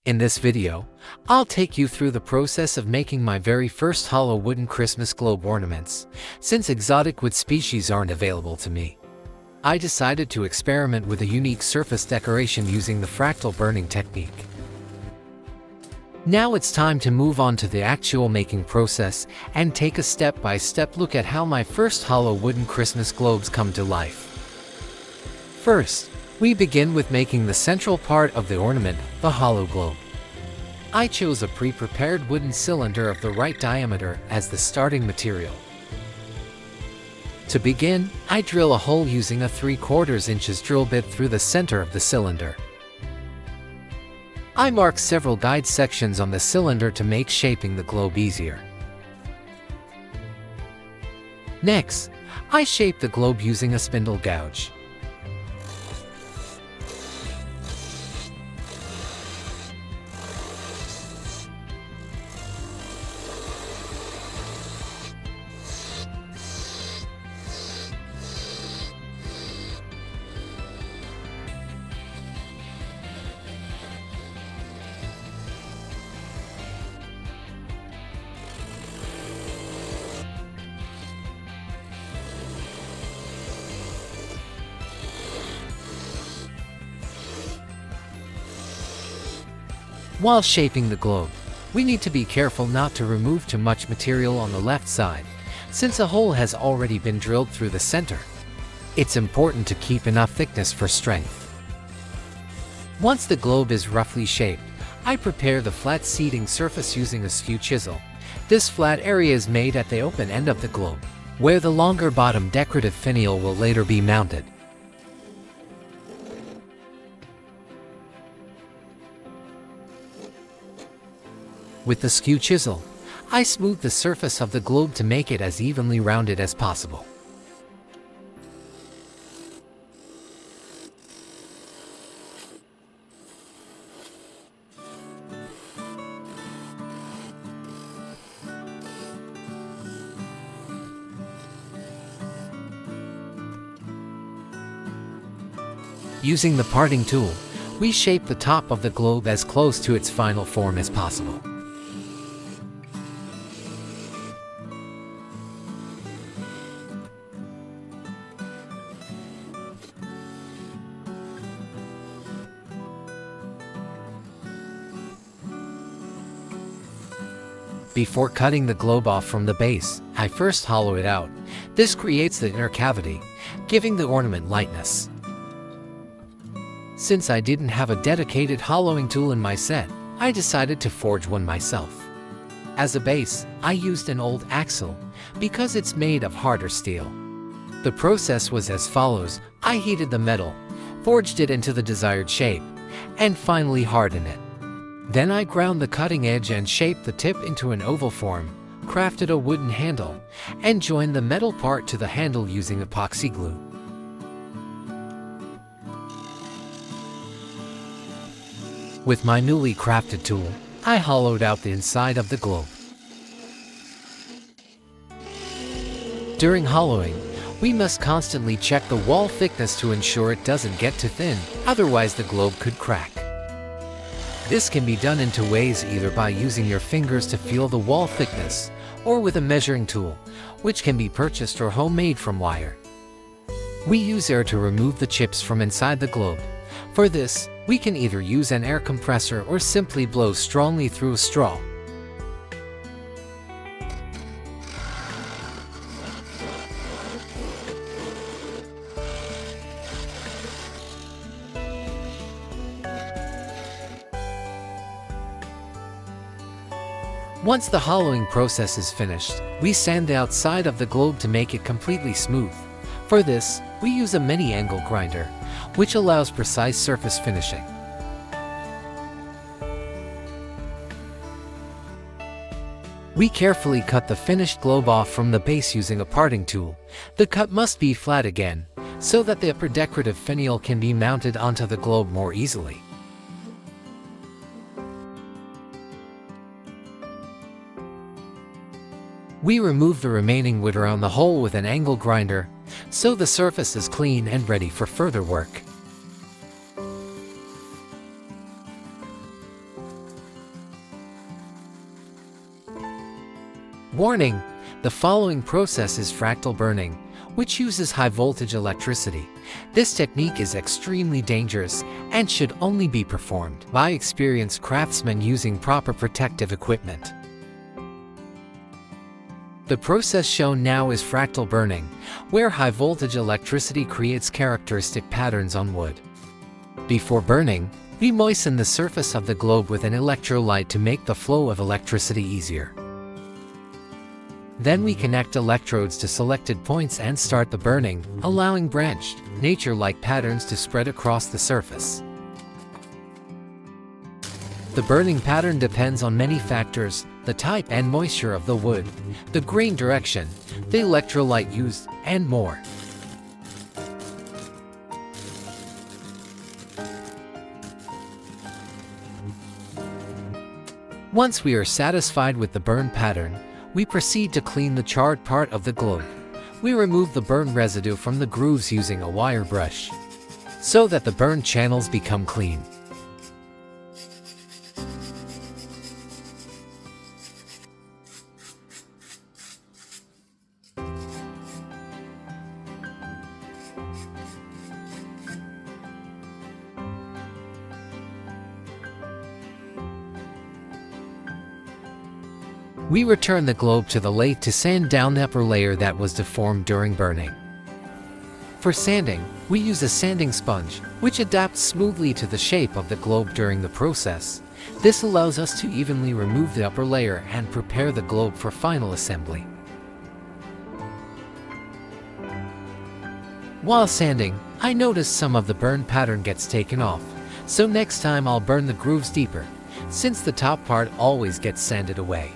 In this video, I'll take you through the process of making my very first hollow wooden Christmas globe ornaments, since exotic wood species aren't available to me. I decided to experiment with a unique surface decoration using the fractal burning technique. Now it's time to move on to the actual making process and take a step-by-step look at how my first hollow wooden Christmas globes come to life. First, we begin with making the central part of the ornament, the hollow globe. I chose a pre-prepared wooden cylinder of the right diameter as the starting material. To begin, I drill a hole using a 3/4 inches drill bit through the center of the cylinder. I mark several guide sections on the cylinder to make shaping the globe easier. Next, I shape the globe using a spindle gouge. While shaping the globe, we need to be careful not to remove too much material on the left side, since a hole has already been drilled through the center. It's important to keep enough thickness for strength. Once the globe is roughly shaped, I prepare the flat seating surface using a skew chisel. This flat area is made at the open end of the globe, where the longer bottom decorative finial will later be mounted. With the skew chisel, I smooth the surface of the globe to make it as evenly rounded as possible. Using the parting tool, we shape the top of the globe as close to its final form as possible. Before cutting the globe off from the base, I first hollow it out. This creates the inner cavity, giving the ornament lightness. Since I didn't have a dedicated hollowing tool in my set, I decided to forge one myself. As a base, I used an old axle, because it's made of harder steel. The process was as follows: I heated the metal, forged it into the desired shape, and finally hardened it. Then I ground the cutting edge and shaped the tip into an oval form, crafted a wooden handle, and joined the metal part to the handle using epoxy glue. With my newly crafted tool, I hollowed out the inside of the globe. During hollowing, we must constantly check the wall thickness to ensure it doesn't get too thin, otherwise the globe could crack. This can be done in two ways, either by using your fingers to feel the wall thickness, or with a measuring tool, which can be purchased or homemade from wire. We use air to remove the chips from inside the globe. For this, we can either use an air compressor or simply blow strongly through a straw. Once the hollowing process is finished, we sand the outside of the globe to make it completely smooth. For this, we use a mini angle grinder, which allows precise surface finishing. We carefully cut the finished globe off from the base using a parting tool. The cut must be flat again, so that the upper decorative finial can be mounted onto the globe more easily. We remove the remaining wood around the hole with an angle grinder, so the surface is clean and ready for further work. Warning: the following process is fractal burning, which uses high voltage electricity. This technique is extremely dangerous and should only be performed by experienced craftsmen using proper protective equipment. The process shown now is fractal burning, where high voltage electricity creates characteristic patterns on wood. Before burning, we moisten the surface of the globe with an electrolyte to make the flow of electricity easier. Then we connect electrodes to selected points and start the burning, allowing branched, nature-like patterns to spread across the surface. The burning pattern depends on many factors: the type and moisture of the wood, the grain direction, the electrolyte used, and more. Once we are satisfied with the burn pattern, we proceed to clean the charred part of the globe. We remove the burn residue from the grooves using a wire brush, so that the burn channels become clean. We return the globe to the lathe to sand down the upper layer that was deformed during burning. For sanding, we use a sanding sponge, which adapts smoothly to the shape of the globe during the process. This allows us to evenly remove the upper layer and prepare the globe for final assembly. While sanding, I noticed some of the burn pattern gets taken off, so next time I'll burn the grooves deeper, since the top part always gets sanded away.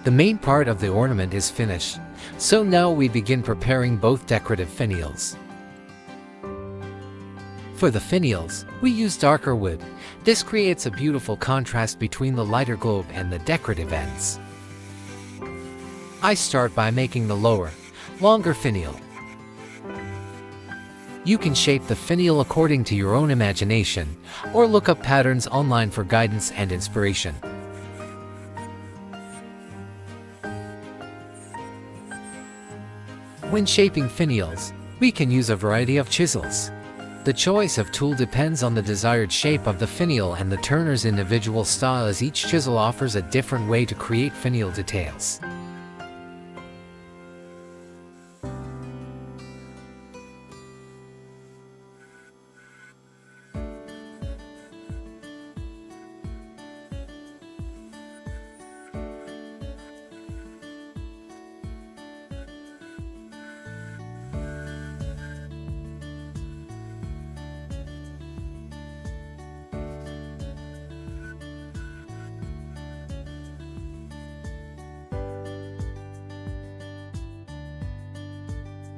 The main part of the ornament is finished, so now we begin preparing both decorative finials. For the finials, we use darker wood. This creates a beautiful contrast between the lighter globe and the decorative ends. I start by making the lower, longer finial. You can shape the finial according to your own imagination, or look up patterns online for guidance and inspiration. When shaping finials, we can use a variety of chisels. The choice of tool depends on the desired shape of the finial and the turner's individual style, as each chisel offers a different way to create finial details.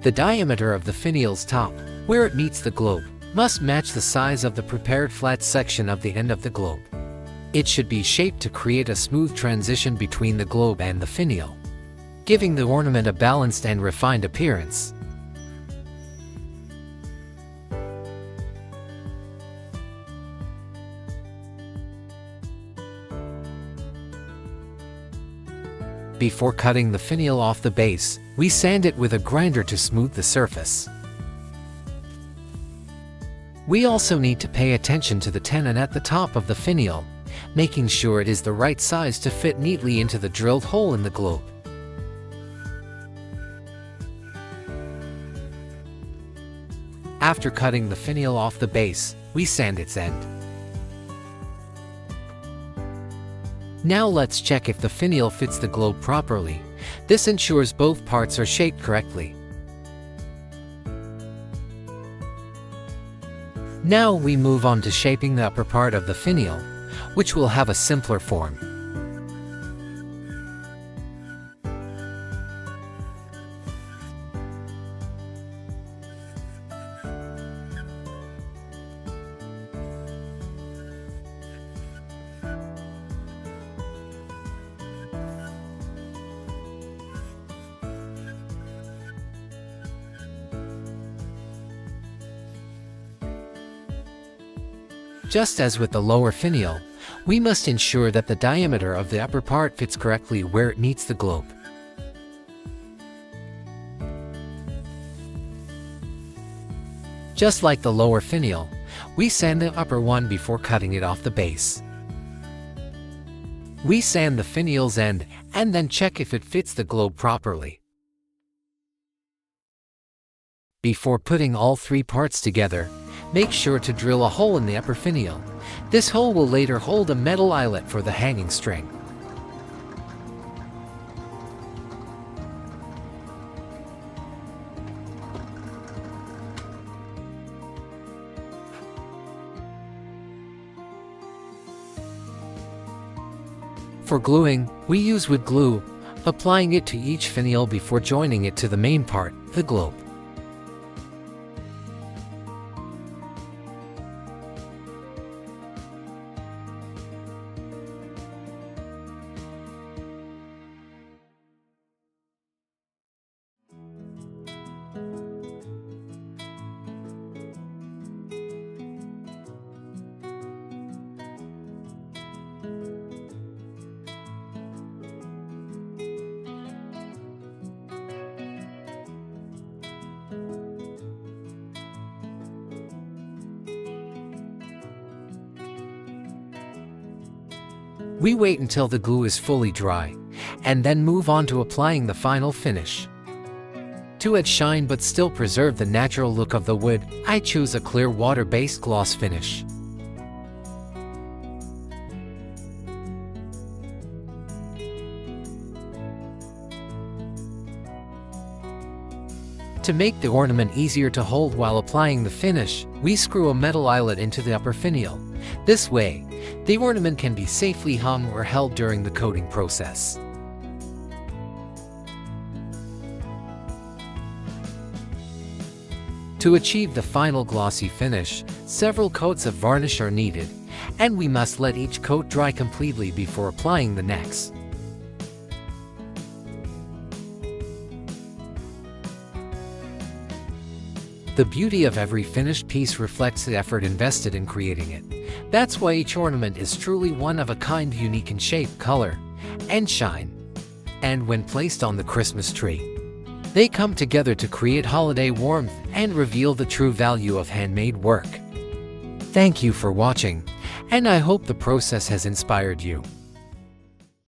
The diameter of the finial's top, where it meets the globe, must match the size of the prepared flat section of the end of the globe. It should be shaped to create a smooth transition between the globe and the finial, giving the ornament a balanced and refined appearance. Before cutting the finial off the base, we sand it with a grinder to smooth the surface. We also need to pay attention to the tenon at the top of the finial, making sure it is the right size to fit neatly into the drilled hole in the globe. After cutting the finial off the base, we sand its end. Now let's check if the finial fits the globe properly. This ensures both parts are shaped correctly. Now we move on to shaping the upper part of the finial, which will have a simpler form. Just as with the lower finial, we must ensure that the diameter of the upper part fits correctly where it meets the globe. Just like the lower finial, we sand the upper one before cutting it off the base. We sand the finial's end and then check if it fits the globe properly. Before putting all three parts together, make sure to drill a hole in the upper finial. This hole will later hold a metal eyelet for the hanging string. For gluing, we use wood glue, applying it to each finial before joining it to the main part, the globe. We wait until the glue is fully dry, and then move on to applying the final finish. To add shine but still preserve the natural look of the wood, I choose a clear water-based gloss finish. To make the ornament easier to hold while applying the finish, we screw a metal eyelet into the upper finial. This way, the ornament can be safely hung or held during the coating process. To achieve the final glossy finish, several coats of varnish are needed, and we must let each coat dry completely before applying the next. The beauty of every finished piece reflects the effort invested in creating it. That's why each ornament is truly one of a kind, unique in shape, color, and shine. And when placed on the Christmas tree, they come together to create holiday warmth and reveal the true value of handmade work. Thank you for watching, and I hope the process has inspired you.